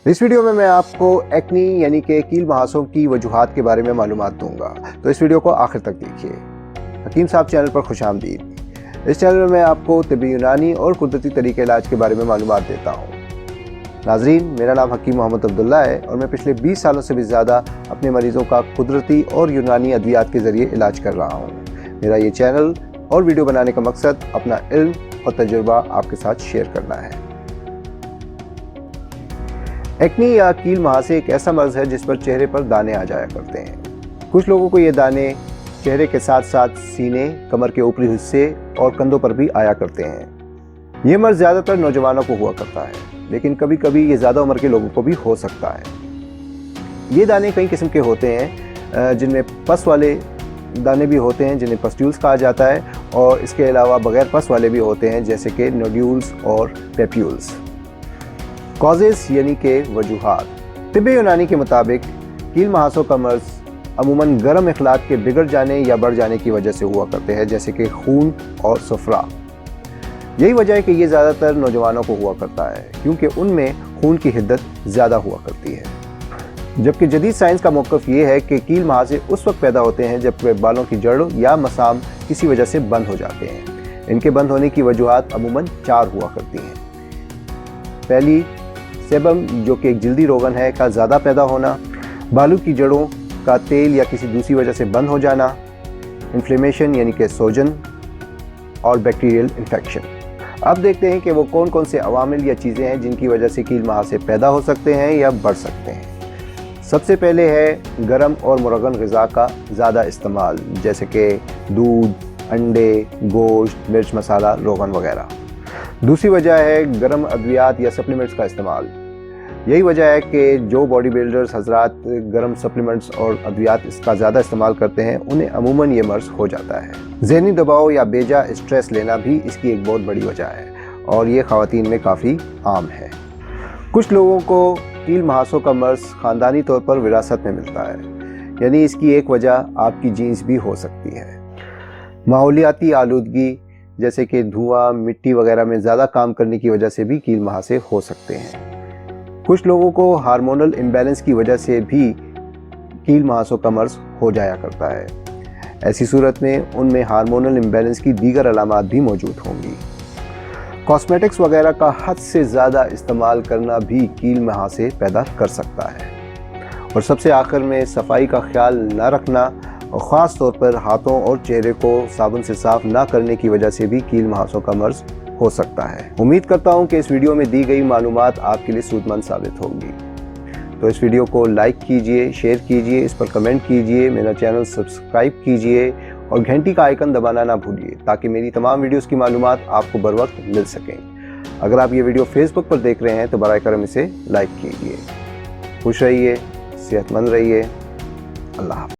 इस वीडियो में मैं आपको एक्नी यानी कि कील महासों की वजूहात के बारे में मालूमात दूंगा, तो इस वीडियो को आखिर तक देखिए। हकीम साहब चैनल पर खुशामदीद। इस चैनल में मैं आपको तिब्बी यूनानी और कुदरती तरीके इलाज के बारे में मालूमात देता हूँ। नाजरीन, मेरा नाम हकीम मोहम्मद अब्दुल्ला है और मैं पिछले 20 सालों से भी ज़्यादा अपने मरीज़ों का कुदरती और यूनानी अद्वियात के ज़रिए इलाज कर रहा हूँ। मेरा ये चैनल और वीडियो बनाने का मकसद अपना इल्म और तजुर्बा आपके साथ शेयर करना है। एक्नी या कील महासे एक ऐसा मर्ज है जिस पर चेहरे पर दाने आ जाया करते हैं। कुछ लोगों को ये दाने चेहरे के साथ साथ सीने, कमर के ऊपरी हिस्से और कंधों पर भी आया करते हैं। ये मर्ज ज़्यादातर नौजवानों को हुआ करता है, लेकिन कभी कभी ये ज़्यादा उम्र के लोगों को भी हो सकता है। ये दाने कई किस्म के होते हैं, जिनमें पस वाले दाने भी होते हैं जिन्हें पस्ट्यूल्स कहा जाता है, और इसके अलावा बगैर पस वाले भी होते हैं जैसे कि नोड्यूल्स और पेप्यूल्स। कॉजेस यानी कि वजूहात। तिब्बी यूनानी के मुताबिक कील महासों का मर्ज अमूमन गर्म इखलात के बिगड़ जाने या बढ़ जाने की वजह से हुआ करते हैं, जैसे कि खून और सफरा। यही वजह है कि ये ज़्यादातर नौजवानों को हुआ करता है, क्योंकि उनमें खून की हिद्दत ज़्यादा हुआ करती है। जबकि जदीद साइंस का मौक़िफ़ ये है कि कील महासे उस वक्त पैदा होते हैं जब बालों की जड़ या मसाम किसी वजह से बंद हो जाते हैं। इनके बंद होने की वजूहात अमूमन 4 हुआ करती हैं। पहली, सेबम जो कि एक जल्दी रोगन है का ज़्यादा पैदा होना, बालों की जड़ों का तेल या किसी दूसरी वजह से बंद हो जाना, इन्फ्लेमेशन यानी कि सोजन, और बैक्टीरियल इन्फेक्शन। अब देखते हैं कि वो कौन कौन से अवामिल या चीज़ें हैं जिनकी वजह से कील महासे पैदा हो सकते हैं या बढ़ सकते हैं। सबसे पहले है गर्म और मुरगन ग़िज़ा का ज़्यादा इस्तेमाल, जैसे कि दूध, अंडे, गोश्त, मिर्च मसाला, रोगन वगैरह। दूसरी वजह है गर्म अद्वियात या सप्लीमेंट्स का इस्तेमाल। यही वजह है कि जो बॉडी बिल्डर्स हजरात गर्म सप्लीमेंट्स और अद्वियात इसका ज़्यादा इस्तेमाल करते हैं, उन्हें अमूमन ये मर्ज हो जाता है। ज़हनी दबाव या बेजा स्ट्रेस लेना भी इसकी एक बहुत बड़ी वजह है, और ये ख़वातीन में काफ़ी आम है। कुछ लोगों को कील महासों का मर्ज ख़ानदानी तौर पर विरासत में मिलता है, यानी इसकी एक वजह आपकी जीन्स भी हो सकती है। माहौलियाती आलूदगी जैसे कि धुआं, मिट्टी वगैरह में ज़्यादा काम करने की वजह से भी कील महासे हो सकते हैं। कुछ लोगों को हार्मोनल इम्बैलेंस की वजह से भी कील महासों का मर्ज हो जाया करता है। ऐसी सूरत में उनमें हार्मोनल इम्बैलेंस की दीगर अलामात भी मौजूद होंगी। कॉस्मेटिक्स वगैरह का हद से ज़्यादा इस्तेमाल करना भी कील महासे पैदा कर सकता है। और सबसे आखिर में सफाई का ख्याल न रखना, और ख़ास तौर पर हाथों और चेहरे को साबुन से साफ ना करने की वजह से भी कील महासों का मर्ज हो सकता है। उम्मीद करता हूँ कि इस वीडियो में दी गई मालूमात आपके लिए सूदमंद साबित होंगी। तो इस वीडियो को लाइक कीजिए, शेयर कीजिए, इस पर कमेंट कीजिए, मेरा चैनल सब्सक्राइब कीजिए और घंटी का आइकन दबाना ना भूलिए, ताकि मेरी तमाम वीडियोज़ की मालूमात आपको बर वक्त मिल सकें। अगर आप ये वीडियो फेसबुक पर देख रहे हैं तो बराए करम इसे लाइक कीजिए। खुश रहिए, सेहतमंद रहिए। अल्लाह हाफ़िज़।